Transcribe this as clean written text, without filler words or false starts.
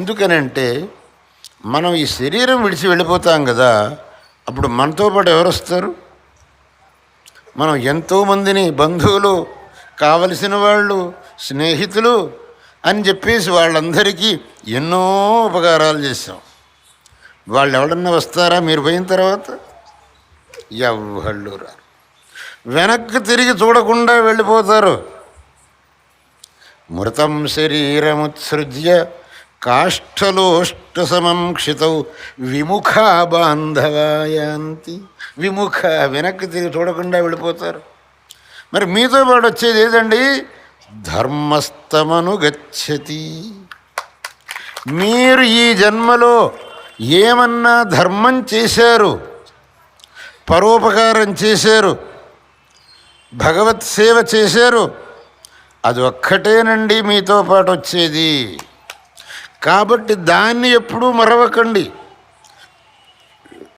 ఎందుకనంటే మనం ఈ శరీరం విడిచి వెళ్ళిపోతాం కదా, అప్పుడు మనతో పాటు ఎవరు వస్తారు? మనం ఎంతోమందిని బంధువులు, కావలసిన వాళ్ళు, స్నేహితులు అని చెప్పేసి వాళ్ళందరికీ ఎన్నో ఉపకారాలు చేశాం. వాళ్ళు ఎవడన్నా వస్తారా మీరు పోయిన తర్వాత? ఎవ్వళ్ళు రారు. వెనక్కి తిరిగి చూడకుండా వెళ్ళిపోతారు. మృతం శరీరముత్సృజ్య కాష్ఠలోష్టసమం క్షితౌ విముఖ బాంధవాయాంతి. విముఖ, వెనక్కి తిరిగి చూడకుండా వెళ్ళిపోతారు. మరి మీతో పాటు వచ్చేది ఏదండి? ధర్మస్తమను గచ్చతి. మీరు ఈ జన్మలో ఏమన్నా ధర్మం చేశారు, పరోపకారం చేశారు, భగవత్ సేవ చేశారు, అది ఒక్కటేనండి మీతో పాటు వచ్చేది. కాబట్టి దాన్ని ఎప్పుడూ మరవకండి.